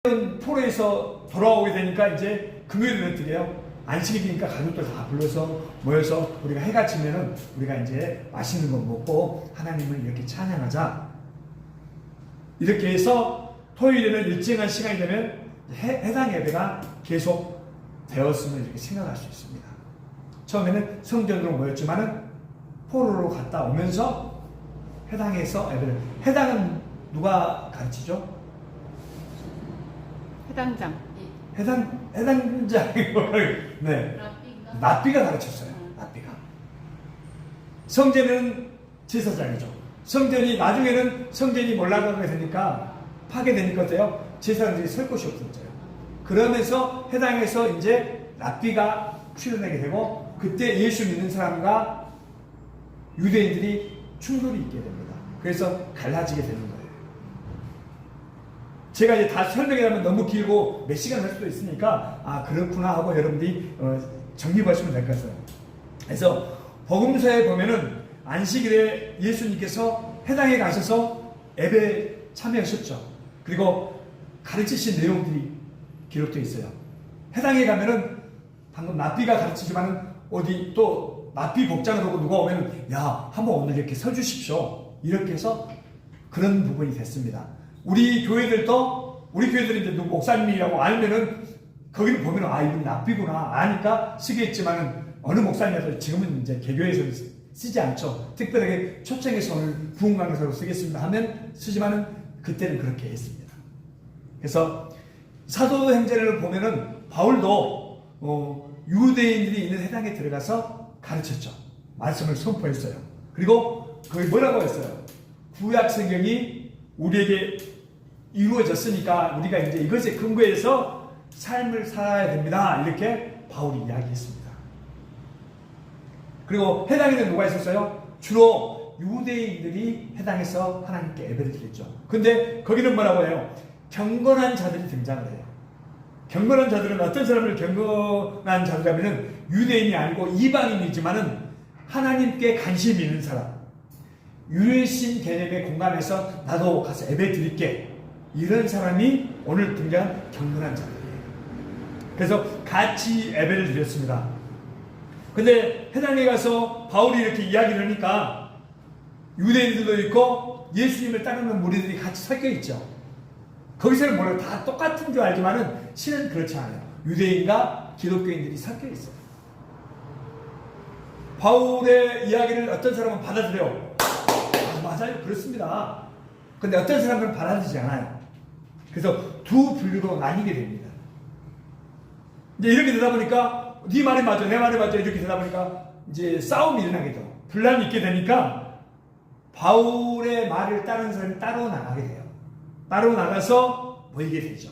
포로에서 돌아오게 되니까 이제 금요일은 어떻게 해요? 안식이 되니까 가족들 다 불러서 모여서 우리가 해가 지면은 우리가 이제 맛있는 거 먹고 하나님을 이렇게 찬양하자. 이렇게 해서 토요일에는 일정한 시간이 되면 해당 예배가 계속 되었음을 이렇게 생각할 수 있습니다. 처음에는 성전으로 모였지만은 포로로 갔다 오면서 해당에서 예배를, 해당은 누가 가르치죠? 해당장. 해당장이 네. 랍비가 가르쳤어요. 랍비가. 성전은 제사장이죠. 성전이 나중에는 성전이 몰락하게 되니까 파괴되니까 어때요? 제사장들이 설 곳이 없어져요. 그러면서 해당에서 이제 랍비가 출현하게 되고 그때 예수 믿는 사람과 유대인들이 충돌이 있게 됩니다. 그래서 갈라지게 되는 거예요. 제가 이제 다 설명하면 너무 길고 몇 시간 할 수도 있으니까 아 그렇구나 하고 여러분들이 정리하시면 될 것 같아요. 그래서 복음서에 보면은 안식일에 예수님께서 해당에 가셔서 예배에 참여하셨죠. 그리고 가르치신 내용들이 기록되어 있어요. 해당에 가면은 방금 랍비가 가르치지만은 어디 또 랍비 복장으로 누가 오면은 야 한번 오늘 이렇게 서주십시오. 이렇게 해서 그런 부분이 됐습니다. 우리 교회들도 우리 교회들이 이제 누구 목사님이라고 알면은 거기를 보면은 아 이분 랍비구나 아니까 쓰겠지만은 어느 목사님이라도 지금은 이제 개교에서 쓰지 않죠. 특별하게 초청해서 오늘 부흥 강사로 쓰겠습니다 하면 쓰지만은 그때는 그렇게 했습니다. 그래서 사도행전을 보면은 바울도 유대인들이 있는 해당에 들어가서 가르쳤죠. 말씀을 선포했어요. 그리고 거기 뭐라고 했어요? 구약 성경이 우리에게 이루어졌으니까 우리가 이제 이것에 근거해서 삶을 살아야 됩니다. 이렇게 바울이 이야기했습니다. 그리고 해당에는 누가 있었어요? 주로 유대인들이 해당에서 하나님께 예배를 드렸죠. 근데 거기는 뭐라고 해요? 경건한 자들이 등장을 해요. 경건한 자들은 어떤 사람을 경건한 자들이라면 유대인이 아니고 이방인이지만은 하나님께 관심이 있는 사람, 유일신 개념에 공감해서 나도 가서 예배 드릴게, 이런 사람이 오늘 등장한 경건한 자들이에요. 그래서 같이 예배를 드렸습니다. 근데 해당에 가서 바울이 이렇게 이야기를 하니까 유대인들도 있고 예수님을 따르는 무리들이 같이 섞여 있죠. 거기서는 뭐래요? 다 똑같은 줄 알지만은 실은 그렇지 않아요. 유대인과 기독교인들이 섞여 있어요. 바울의 이야기를 어떤 사람은 받아들여요. 아, 맞아요. 그렇습니다. 근데 어떤 사람은 받아들이지 않아요. 그래서 두 분류로 나뉘게 됩니다. 이제 이렇게 되다 보니까 네 말이 맞아, 내 말이 맞아 이렇게 되다 보니까 이제 싸움이 일어나게 돼요. 분란이 있게 되니까 바울의 말을 따르는 사람이 따로 나가게 돼요. 따로 나가서 모이게 되죠.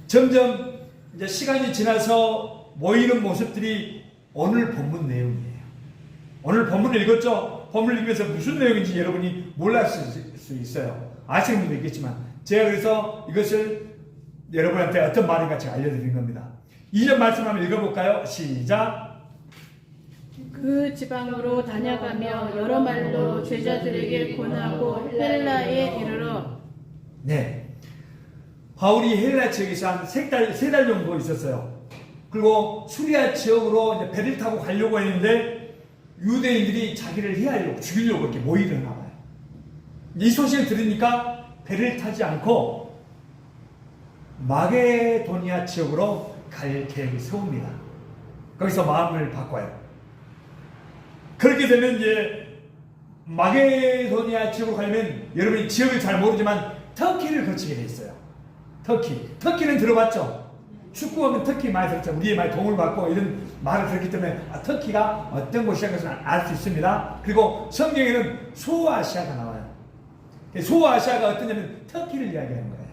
점점 이제 시간이 지나서 모이는 모습들이 오늘 본문 내용이에요. 오늘 본문을 읽었죠? 본문을 읽으면서 무슨 내용인지 여러분이 몰랐을 수 있어요. 아시는 분도 있겠지만 제가 그래서 이것을 여러분한테 어떤 말인가 제가 알려드린 겁니다. 2절 말씀 한번 읽어볼까요? 시작. 그 지방으로 다녀가며 여러 말로 제자들에게 권하고 헬라에 이르러. 네, 바울이 헬라 지역에서 한 세 달 정도 있었어요. 그리고 수리아 지역으로 이제 배를 타고 가려고 했는데 유대인들이 자기를 해하려고 죽이려고 이렇게 모이려나 봐요. 이 소식을 들으니까 배를 타지 않고 마게도니아 지역으로 갈 계획을 세웁니다. 거기서 마음을 바꿔요. 그렇게 되면 이제 마게도니아 지역으로 가려면 여러분이 지역을 잘 모르지만 터키를 거치게 돼 있어요. 터키는 들어봤죠? 축구하면 터키 많이 들었죠. 우리의 많이 도움을 받고 이런 말을 들었기 때문에 터키가 어떤 곳이라는 것을 알 수 있습니다. 그리고 성경에는 소아시아가 나와요. 소아시아가 어떠냐면 터키를 이야기하는 거예요.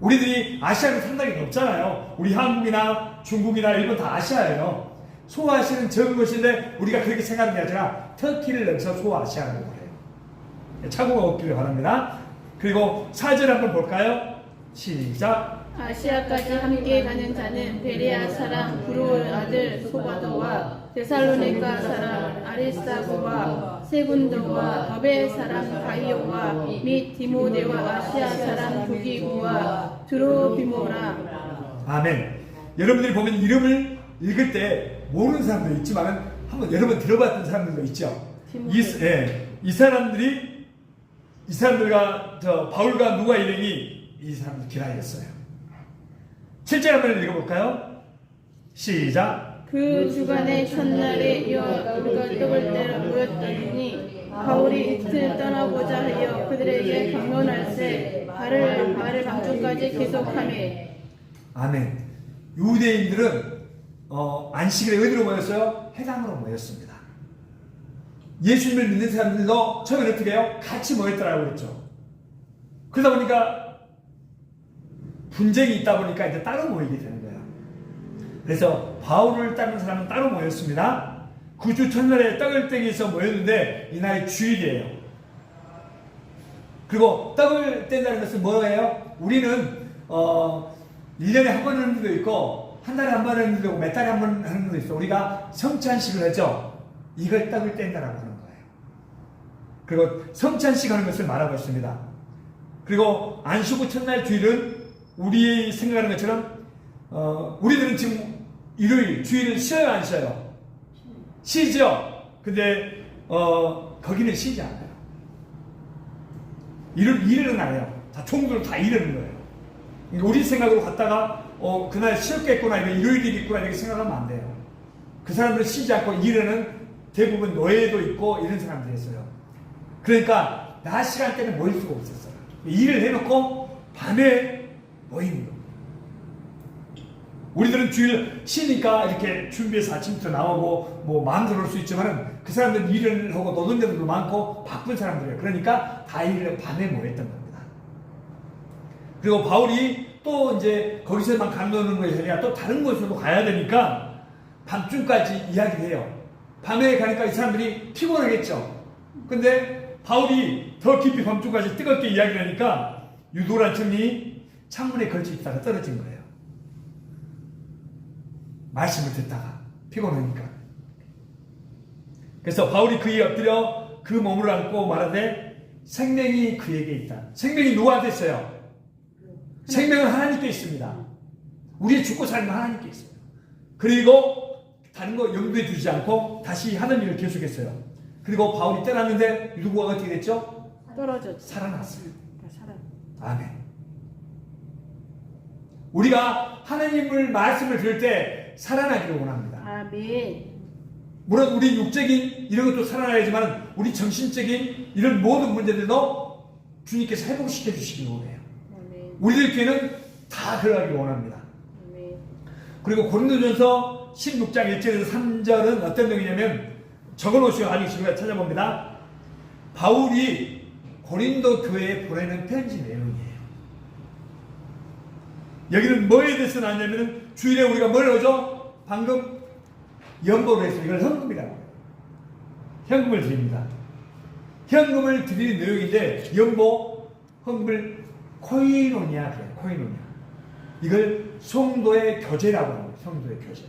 우리들이 아시아는 상당히 넓잖아요. 우리 한국이나 중국이나 일본 다 아시아예요. 소아시아는 적은 것인데 우리가 그렇게 생각하는 게 아니라 터키를 넘어서 소아시아라고 해요. 착오가 없기를 바랍니다. 그리고 4절 한번 볼까요? 시작. 아시아까지 함께 가는 자는 베레아 사람 브루의 아들 소바도와 데살로니가 사람 아리스타고와 세군도와 더베 사람 가이오와 및 디모데와 아시아 사람 두기구와 드로비모라. 아멘. 여러분들이 보면 이름을 읽을 때 모르는 사람도 있지만 한번 여러 번 들어봤던 사람들도 있죠. 이 사람들과 바울과 누가 일행이 이 사람들 기다렸어요. 7절 한번 읽어볼까요? 시작. 그 주간의 첫날에 이어 우리가 떡을 떼러 모였더니 바울이 이틀 떠나고자 하여 그들에게 강론할세 발을 방주까지 계속하며. 아멘. 유대인들은 안식일에 어디로 모였어요? 회당으로 모였습니다. 예수님을 믿는 사람들도 처음에 어떻게 해요? 같이 모였더라고 그랬죠. 그러다 보니까 분쟁이 있다 보니까 이제 따로 모이게 되는 거예요. 그래서 바울을 따르는 사람은 따로 모였습니다. 9주 첫날에 떡을 떼기 위해서 모였는데 이날이 주일이에요. 그리고 떡을 뗀다는 것은 뭐예요? 우리는 1년에 한 번 하는 데도 있고 한 달에 한 번 하는 데도 있고 몇 달에 한 번 하는 데도 있어. 우리가 성찬식을 하죠. 이걸 떡을 뗀다라고 하는 거예요. 그리고 성찬식 하는 것을 말하고 있습니다. 그리고 안식구 첫날 주일은 우리 생각하는 것처럼 우리들은 지금 일요일 주일을 쉬어요 안 쉬어요? 쉬죠. 근데 거기는 쉬지 않아요. 일은 안 해요. 다 총들 다 이러는 거예요. 그러니까 우리 생각으로 갔다가 그날 쉬었겠구나 이런 일요일이겠구나 이렇게 생각하면 안 돼요. 그 사람들은 쉬지 않고 일하는 대부분 노예도 있고 이런 사람들이 있어요. 그러니까 낮 시간대는 모일 수가 없었어요. 일을 해놓고 밤에 모이는 거예요. 우리들은 주일 쉬니까 이렇게 준비해서 아침부터 나오고 뭐 마음대로 올 수 있지만은 그 사람들은 일을 하고 노동자들도 많고 바쁜 사람들이에요. 그러니까 다 일을 밤에 모였던 겁니다. 그리고 바울이 또 이제 거기서만 강론하는 것이 아니라 또 다른 곳으로 가야 되니까 밤중까지 이야기를 해요. 밤에 가니까 이 사람들이 피곤하겠죠. 근데 바울이 더 깊이 밤중까지 뜨겁게 이야기를 하니까 유도란 청이 창문에 걸쳐 있다가 떨어진 거예요. 말씀을 듣다가 피곤하니까. 그래서 바울이 그에 엎드려 그 몸을 안고 말하되 생명이 그에게 있다. 생명이 누구한테 있어요? 생명은 하나님께 있습니다. 우리의 죽고 사는 하나님께 있어요. 그리고 다른 거 염두에 두지 않고 다시 하는 일을 계속했어요. 그리고 바울이 떠났는데 누구가 어떻게 됐죠? 떨어졌죠. 살아났어요. 아멘. 우리가 하나님을 말씀을 들을 때 살아나기를 원합니다. 아멘. 물론 우리 육적인 이런 것도 살아나야지만 우리 정신적인 이런 모든 문제들도 주님께서 회복시켜 주시기 원해요. 아멘. 우리들 교회는 다 그러하길 원합니다. 아멘. 그리고 고린도전서 16장 1절에서 3절은 어떤 내용이냐면 적어놓으시고 아직 우리가 찾아봅니다. 바울이 고린도 교회에 보내는 편지 내용이에요. 여기는 뭐에 대해서 나왔냐면 주일에 우리가 뭘 하죠? 방금 연보로 해서 이걸 헌금이라고 해요. 현금을 드립니다. 현금을 드리는 내용인데 연보, 헌금을 코이노니아 그래요. 코이노니아. 이걸 성도의 교제라고 합니다. 성도의 교제.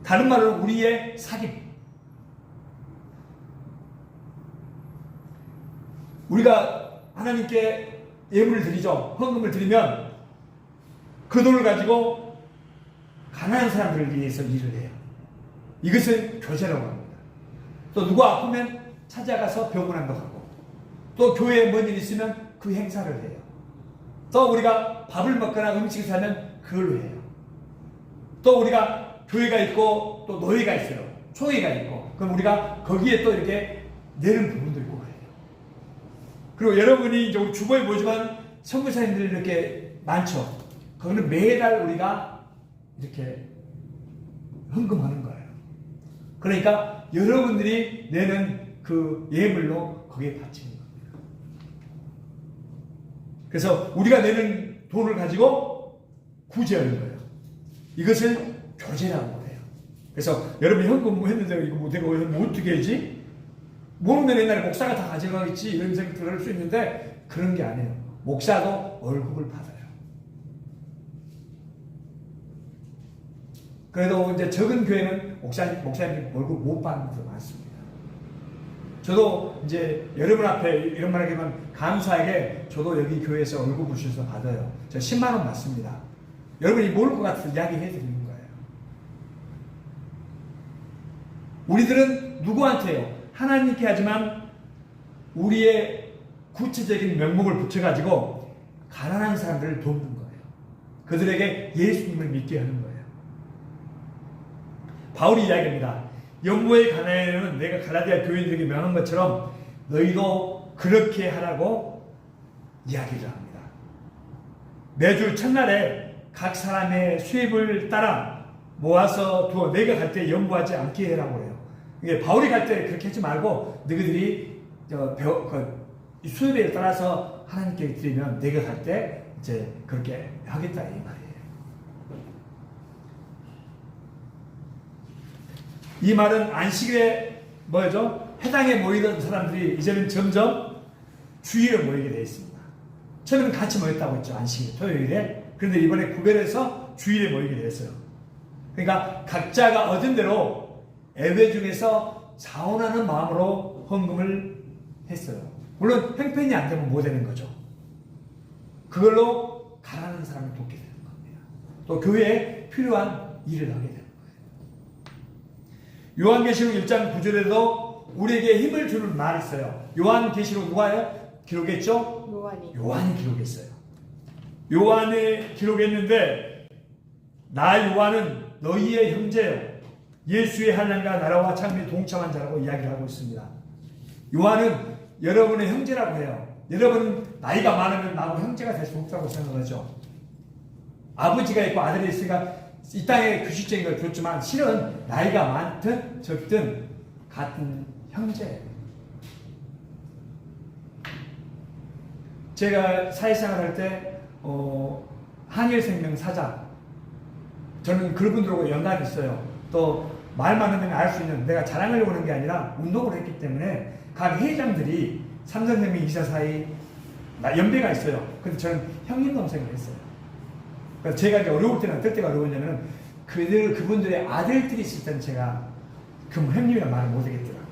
다른 말로 우리의 사귐. 우리가 하나님께 예물을 드리죠. 헌금을 드리면 그 돈을 가지고 가난한 사람들을 위해서 일을 해요. 이것을 교제라고 합니다. 또 누가 아프면 찾아가서 병원안도 가고 또 교회에 뭔 일이 있으면 그 행사를 해요. 또 우리가 밥을 먹거나 음식을 사면 그걸로 해요. 또 우리가 교회가 있고 또 노예가 있어요. 총회가 있고 그럼 우리가 거기에 또 이렇게 내는 부분도 있고 그래요. 그리고 여러분이 이제 주보에 보지만 선교사님들이 이렇게 많죠. 거기는 매달 우리가 이렇게 헌금하는 거예요. 그러니까 여러분들이 내는 그 예물로 거기에 바치는 겁니다. 그래서 우리가 내는 돈을 가지고 구제하는 거예요. 이것을 교제라고 해요. 그래서 여러분이 현금 했는데 이거 뭐 내가 어떻게 하지? 모르면 옛날에 목사가 다 가져가겠지 이런 생각을 할 수 있는데 그런 게 아니에요. 목사도 월급을 받아요. 그래도 이제 적은 교회는 목사님 월급 못 받는 데 많습니다. 저도 이제 여러분 앞에 이런 말 하기만 감사하게 저도 여기 교회에서 얼굴 부셔서 받아요. 저 10만 원 받습니다. 여러분이 모를 것 같아서 이야기해 드리는 거예요. 우리들은 누구한테요? 하나님께 하지만 우리의 구체적인 명목을 붙여가지고 가난한 사람들을 돕는 거예요. 그들에게 예수님을 믿게 하는 거예요. 바울이 이야기합니다. 연모의 가나에는 내가 갈라디아 교인들에게 명한 것처럼 너희도 그렇게 하라고 이야기를 합니다. 매주 첫날에 각 사람의 수입을 따라 모아서 두어 내가 갈 때 연부하지 않게 해라고 해요. 이게 바울이 갈 때 그렇게 하지 말고 너희들이 수입에 따라서 하나님께 드리면 내가 갈 때 이제 그렇게 하겠다 이 말이에요. 이 말은 안식일에 뭐죠? 회당에 모이던 사람들이 이제는 점점 주일에 모이게 되어 있습니다. 처음에는 같이 모였다고 했죠. 안식일 토요일에. 그런데 이번에 구별해서 주일에 모이게 되었어요. 그러니까 각자가 얻은 대로 예배 중에서 자원하는 마음으로 헌금을 했어요. 물론 형편이 안 되면 못 되는 거죠. 그걸로 가난한 사람을 돕게 되는 겁니다. 또 교회에 필요한 일을 하게 되는 거예요. 요한계시록 1장 9절에도 우리에게 힘을 주는 말이 있어요. 요한계시록 누가요? 기록했죠? 요한이 기록했어요. 요한이 기록했는데 나 요한은 너희의 형제요 예수의 한량과 나라와 창조에 동참한 자라고 이야기를 하고 있습니다. 요한은 여러분의 형제라고 해요. 여러분 나이가 많으면 나하고 형제가 될 수 없다고 생각하죠. 아버지가 있고 아들이 있으니까 이 땅에 규칙적인 걸 줬지만 실은 나이가 많든 적든 같은 형제예요. 제가 사회생활 할 때 한일생명 사장 저는 그분들하고 연관이 있어요. 또 말 많으면 알 수 있는 내가 자랑하려고 하는 게 아니라 운동을 했기 때문에 각 회장들이 삼성생명 이사 사이 연배가 있어요. 근데 저는 형님 동생을 했어요. 그러니까 제가 이제 어려울 때는 어떨 때가 어려웠냐면 그분들의 아들들이 있을 때는 제가 그 형님이라는 말을 못 하겠더라고요.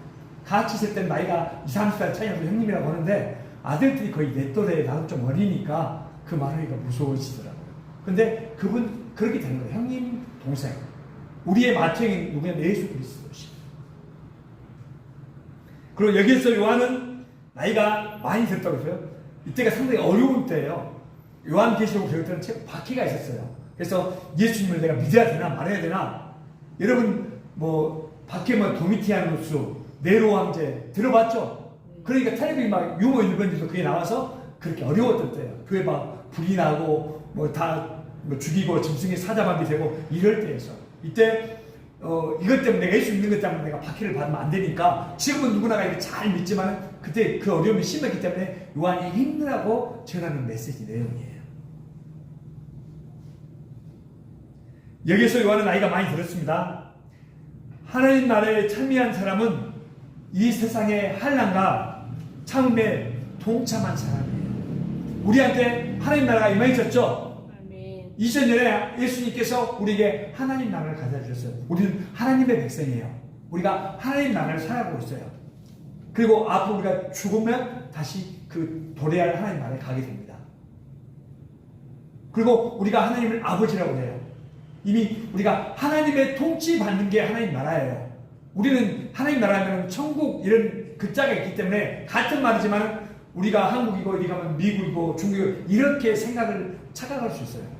같이 있을 때는 나이가 20, 30살 차이 나서 형님이라고 하는데 아들들이 거의 내 또래 나도 좀 어리니까 그 말하기가 무서워지더라고요. 근데 그분 그렇게 되는 거예요. 형님 동생. 우리의 마청이 누구냐면 예수 그리스도십니다. 그리고 여기에서 요한은 나이가 많이 됐다고 해서요. 이때가 상당히 어려운 때예요. 요한계시록 배울 때는 책 바퀴가 있었어요. 그래서 예수님을 내가 믿어야 되나 말아야 되나. 여러분 바퀴 도미티아누스, 네로 황제 들어봤죠? 그러니까 텔레비전 막 유머 일본들도 그게 나와서 그렇게 어려웠던 때예요. 교회 막 불이 나고 죽이고 짐승이 사자밤이 되고 이럴 때였어. 이때 이것 때문에 내가 예수 믿는 것 때문에 내가 박해를 받으면 안 되니까 지금은 누구나가 이렇게 잘 믿지만 그때 그 어려움이 심했기 때문에 요한이 힘내라고 전하는 메시지 내용이에요. 여기서 요한은 나이가 많이 들었습니다. 하나님 나라에 참여한 사람은 이 세상의 환난과 참음에 동참한 사람이에요. 우리한테 하나님 나라가 임해졌죠? 2000년에 예수님께서 우리에게 하나님 나라를 가져다 주셨어요. 우리는 하나님의 백성이에요. 우리가 하나님 나라를 살아가고 있어요. 그리고 앞으로 우리가 죽으면 다시 그 도래할 하나님 나라에 가게 됩니다. 그리고 우리가 하나님을 아버지라고 해요. 이미 우리가 하나님의 통치 받는 게 하나님 나라예요. 우리는 하나님 나라면 천국 이런 글자가 있기 때문에 같은 말이지만 우리가 한국이고 어디 가면 미국이고 중국이고 이렇게 생각을 착각할 수 있어요.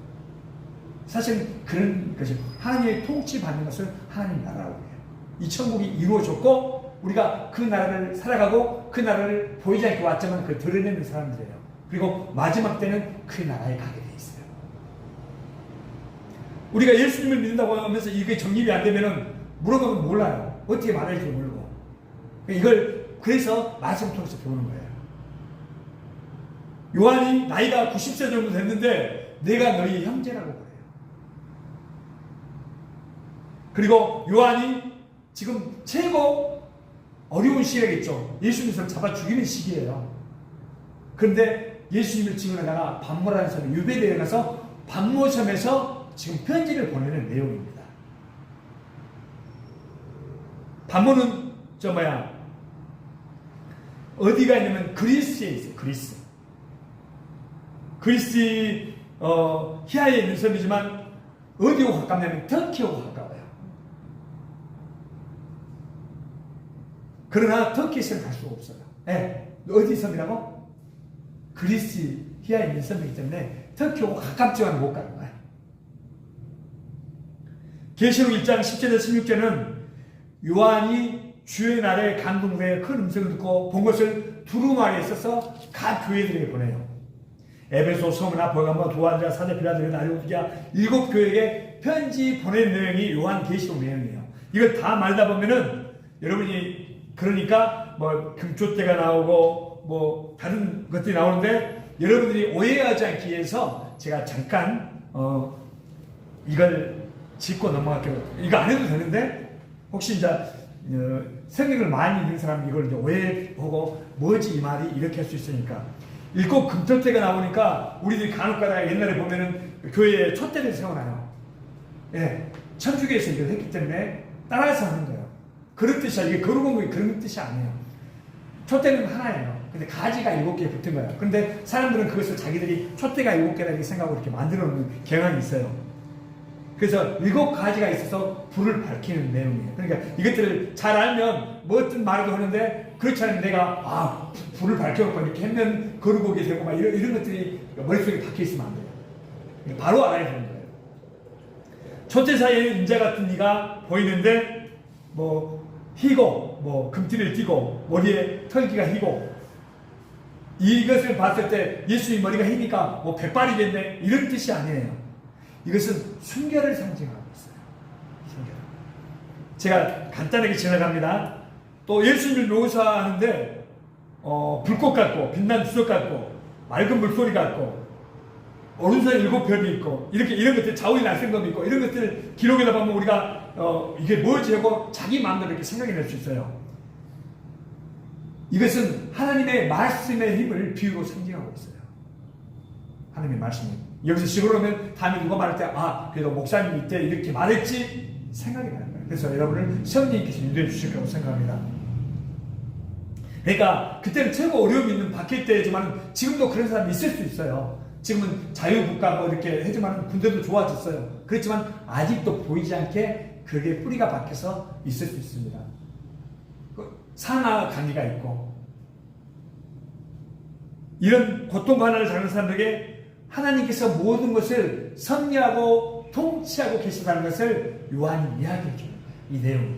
사실 그런 것이 하나님의 통치받는 것을 하나님 나라라고 해요. 이 천국이 이루어졌고 우리가 그 나라를 살아가고 그 나라를 보이지 않게 왔지만 그걸 드러내는 사람들이에요. 그리고 마지막 때는 그 나라에 가게 돼 있어요. 우리가 예수님을 믿는다고 하면서 이게 정립이 안 되면은 물어보면 몰라요. 어떻게 말할지 모르고. 이걸 그래서 말씀 통해서 배우는 거예요. 요한이 나이가 90세 정도 됐는데 내가 너희 형제라고 그래요. 그리고 요한이 지금 최고 어려운 시기겠죠. 예수님을 잡아 죽이는 시기예요. 그런데 예수님을 증언하다가 반모라는 섬에 유배되어 가서 반모섬에서 지금 편지를 보내는 내용입니다. 반모는 어디가 있냐면 그리스에 있어요. 그리스. 그리스 히아에 있는 섬이지만 어디하고 가깝냐면 터키하고 가까워요. 그러나 터키에서는 갈 수가 없어요. 네. 어디 섬이라고? 그리스 히아에 있는 섬이기 때문에 터키하고 가깝지만 못 가는 거예요. 계시록 1장 10절에서 16절은 요한이 주의 날에 감동되어 큰 음성을 듣고 본 것을 두루마리에 써서 각 교회들에게 보내요. 에베소, 서무나, 벌가모, 두아디라, 사데, 필라델피아, 라디오디아 7교회에게 편지 보낸 내용이 요한 계시록 내용이에요. 이걸 다 말다 보면은 여러분이 그러니까 뭐 금초대가 나오고 뭐 다른 것들이 나오는데 여러분들이 오해하지 않기 위해서 제가 잠깐 이걸 짚고 넘어갈게요. 이거 안 해도 되는데 혹시 이제 성경을 많이 읽는 사람이 이걸 이제 오해하고 뭐지 이 말이 이렇게 할 수 있으니까 일곱 금토대가 나오니까 우리들이 간혹가다가 옛날에 보면은 교회에 촛대를 세워놔요. 예, 천주교에서 이걸 했기 때문에 따라서 하는 거예요. 그런 뜻이야. 이게 거룩한 그런 뜻이 아니에요. 촛대는 하나예요. 근데 가지가 7개 붙은 거예요. 그런데 사람들은 그것을 자기들이 촛대가 7개다 이렇게 생각하고 이렇게 만들어 놓는 경향이 있어요. 그래서 7가지가 있어서 불을 밝히는 내용이에요. 그러니까 이것들을 잘 알면 뭐 어떤 말도 하는데 그렇지 않으면 내가 불을 밝혀놓고 이렇게 하면 거룩하게 되고 막 이런 것들이 머릿속에 박혀 있으면 안 돼요. 바로 알아야 되는 거예요. 촛대 사이에는 인자 같은 이가 보이는데 뭐 희고 뭐 금띠를 띠고 머리에 털기가 희고 이것을 봤을 때 예수님 머리가 희니까 뭐 백발이겠네 이런 뜻이 아니에요. 이것은 순결을 상징하고 있어요. 순결. 제가 간단하게 지나갑니다. 또 예수님을 묘사하는데 불꽃 같고 빛난 주석 같고 맑은 물소리 같고 오른손에 7별이 있고 이런 것들 좌우에 날쌘검이 있고 이런 것들을 기록에다 보면 우리가 이게 뭐지 하고 자기 마음대로 이렇게 생각해낼 수 있어요. 이것은 하나님의 말씀의 힘을 비유로 상징하고 있어요. 하나님의 말씀이 여기서 식으로 오면 다음에 누가 말할 때 그래도 목사님이 이때 이렇게 말했지 생각이 나는 거예요. 그래서 여러분을 성령님께서 인도해 주실 거라고 생각합니다. 그러니까 그때는 최고 어려움이 있는 박해 때지만 지금도 그런 사람이 있을 수 있어요. 지금은 자유국가 뭐 이렇게 하지만 군대도 좋아졌어요. 그렇지만 아직도 보이지 않게 그게 뿌리가 박혀서 있을 수 있습니다. 산하 강의가 있고 이런 고통관할을 당하는 사람들에게 하나님께서 모든 것을 섭리하고 통치하고 계시다는 것을 요한이 이야기해 줍니다. 이 내용이.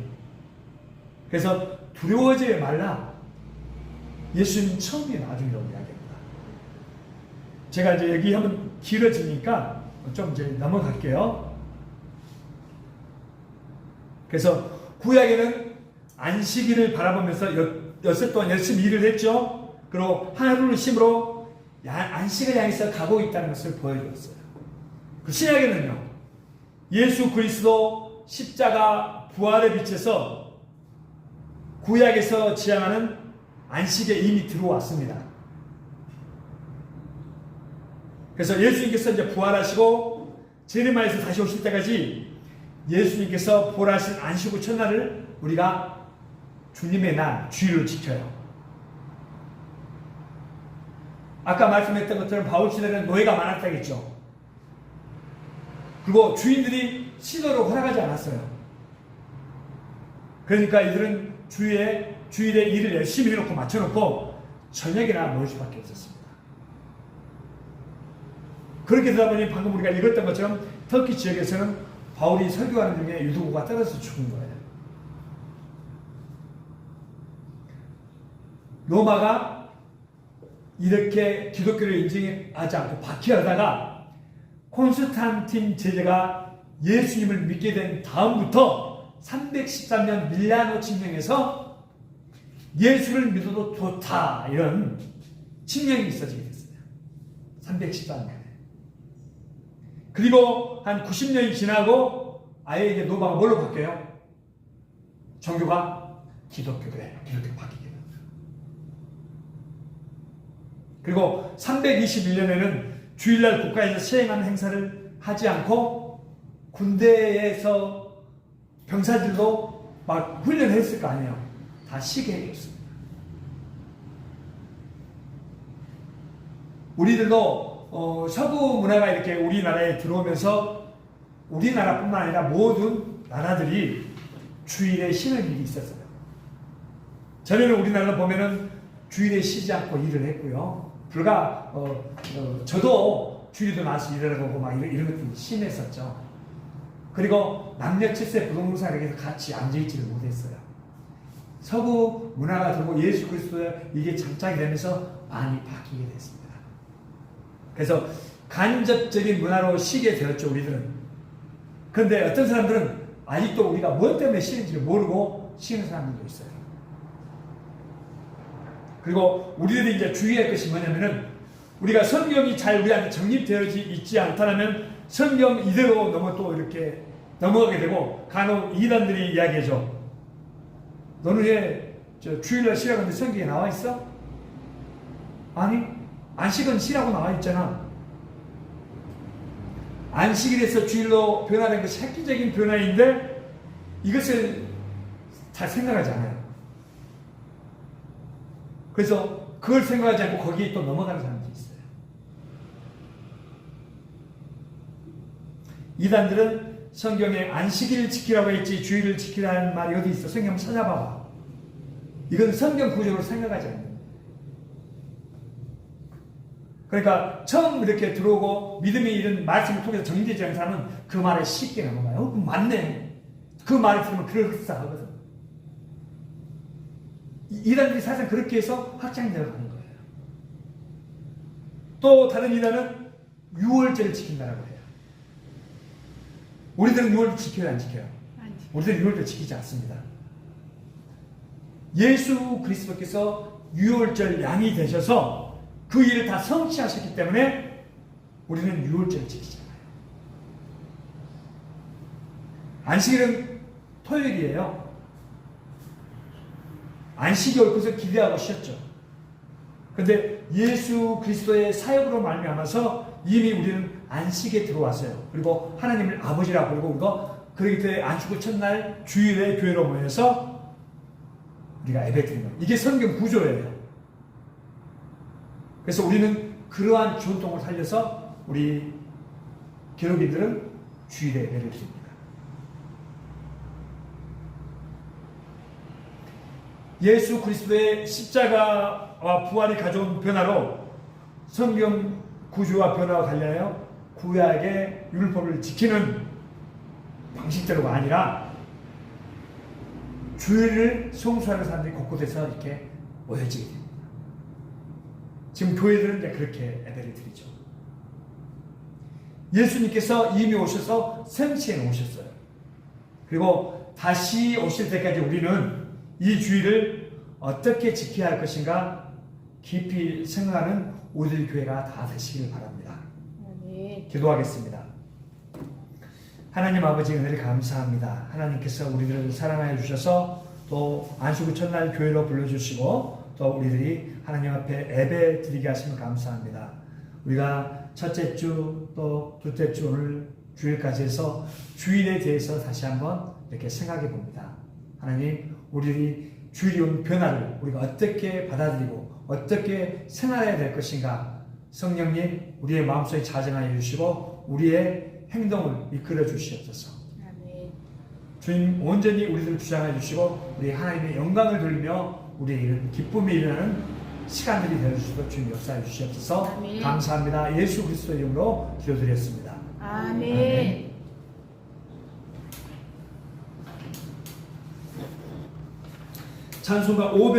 그래서 두려워하지 말라. 예수님 처음에 나중이라고 이야기합니다. 제가 이제 여기 한번 길어지니까 좀 이제 넘어갈게요. 그래서 구약에는 안식일을 바라보면서 6일 동안 열심히 일을 했죠. 그리고 하루를 쉼으로 안식을 향해서 가고 있다는 것을 보여주었어요. 그 신약에는요, 예수 그리스도 십자가 부활의 빛에서 구약에서 지향하는 안식에 이미 들어왔습니다. 그래서 예수님께서 이제 부활하시고 제르마에서 다시 오실 때까지 예수님께서 부활하신 안식 후 첫날을 우리가 주님의 날, 주일로 지켜요. 아까 말씀했던 것처럼 바울 시대는 노예가 많았다겠죠. 그리고 주인들이 시도를 허락하지 않았어요. 그러니까 이들은 주일에 일을 열심히 해놓고 맞춰놓고 저녁이나 모일 수밖에 없었습니다. 그렇게 되다 보니 방금 우리가 읽었던 것처럼 터키 지역에서는 바울이 설교하는 중에 유두부가 떨어져서 죽은 거예요. 로마가 이렇게 기독교를 인정하지 않고 박해하다가 콘스탄틴 제자가 예수님을 믿게 된 다음부터 313년 밀라노 침령에서 예수를 믿어도 좋다 이런 침령이 있어지게 됐어요. 313년. 그리고 한 90년이 지나고 아예 이제 노바가 뭘로 바뀌어요? 종교가 기독교로 해요. 기독교 바뀌게 됩니다. 그리고 321년에는 주일날 국가에서 시행하는 행사를 하지 않고 군대에서 병사들도 막 훈련을 했을 거 아니에요. 다 쉬게 해줬습니다. 우리들도 서구 문화가 이렇게 우리나라에 들어오면서 우리나라뿐만 아니라 모든 나라들이 주일에 쉬는 일이 있었어요. 전에는 우리나라를 보면은 주일에 쉬지 않고 일을 했고요. 불과 저도 주일에도 나와서 일을 하고 막 이런 것들이 심했었죠. 그리고 남녀 칠세 부동산에서 같이 앉아있지를 못했어요. 서구 문화가 들고 예수 그리스도에 이게 장착이 되면서 많이 바뀌게 됐습니다. 그래서 간접적인 문화로 쉬게 되었죠, 우리들은. 그런데 어떤 사람들은 아직도 우리가 무엇 때문에 쉬는지 모르고 쉬는 사람들도 있어요. 그리고 우리들이 이제 주의할 것이 뭐냐면은 우리가 성경이 잘 우리한테 정립되어 있지 않다면 성경 이대로 너무 또 이렇게 넘어가게 되고 간혹 이단들이 이야기하죠. 너는 왜 주일날 쉬라고 성경에 나와 있어? 아니, 안식은 쉬라고 나와 있잖아. 안식일에서 주일로 변화된 것이 획기적인 변화인데 이것을 잘 생각하지 않아요. 그래서 그걸 생각하지 않고 거기에 또 넘어가는 사람들이 있어요. 이단들은 성경에 안식일을 지키라고 했지 주일을 지키라는 말이 어디 있어? 성경 찾아봐봐. 이건 성경 구조로 생각하지 않아요. 그러니까 처음 이렇게 들어오고 믿음이 이런 말씀을 통해서 정리되지 않은 사람은 그 말에 쉽게 넘어가요. 맞네. 그 말을 들으면 그럴싸하거든. 이단들이 사실 그렇게 해서 확장되어 가는 거예요. 또 다른 이단은 유월절을 지킨다라고 해요. 우리들은 유월절 지켜요, 안 지켜요? 우리들은 유월절 지키지 않습니다. 예수 그리스도께서 유월절 양이 되셔서 그 일을 다 성취하셨기 때문에 우리는 유월절을 지키잖아요. 안식일은 토요일이에요. 안식이 올 것을 기대하고 쉬었죠. 그런데 예수 그리스도의 사역으로 말미암아서 이미 우리는 안식에 들어왔어요. 그리고 하나님을 아버지라고 부르고 그렇기 때문에 안식일 첫날 주일에 교회로 모여서 우리가 예배드리는 거예요. 이게 성경 구조예요. 그래서 우리는 그러한 전통을 살려서 우리 기독인들은 주일에 예배를 드립니다. 예수 그리스도의 십자가와 부활이 가져온 변화로 성경 구조와 변화와 달라요. 구약의 율법을 지키는 방식대로가 아니라 주일을 성수하는 사람들이 곳곳에서 이렇게 모여지게 됩니다. 지금 교회들은 이제 그렇게 예배를 드리죠. 예수님께서 이미 오셔서 생시에 오셨어요. 그리고 다시 오실 때까지 우리는 이 주일을 어떻게 지켜야 할 것인가 깊이 생각하는 우리 교회가 다 되시길 바랍니다. 기도하겠습니다. 하나님 아버지 은혜를 감사합니다. 하나님께서 우리들을 사랑하여 주셔서 또 안식일 첫날 교회로 불러주시고 또 우리들이 하나님 앞에 예배 드리게 하시면 감사합니다. 우리가 첫째 주 또 둘째 주 오늘 주일까지 해서 주일에 대해서 다시 한번 이렇게 생각해 봅니다. 하나님 우리들이 주일이 온 변화를 우리가 어떻게 받아들이고 어떻게 생활해야 될 것인가 성령님 우리의 마음속에 자정하여 주시고 우리의 행동을 이끌어 주시옵소서. 아멘. 주님 온전히 우리들을 주장해 주시고 우리 하나님의 영광을 돌리며 우리의 이런 기쁨이 일어나는 시간들이 되어주시고 주님 역사해 주시옵소서. 아멘. 감사합니다. 예수 그리스도의 이름으로 기도드렸습니다. 아멘. 아멘. 찬송가 500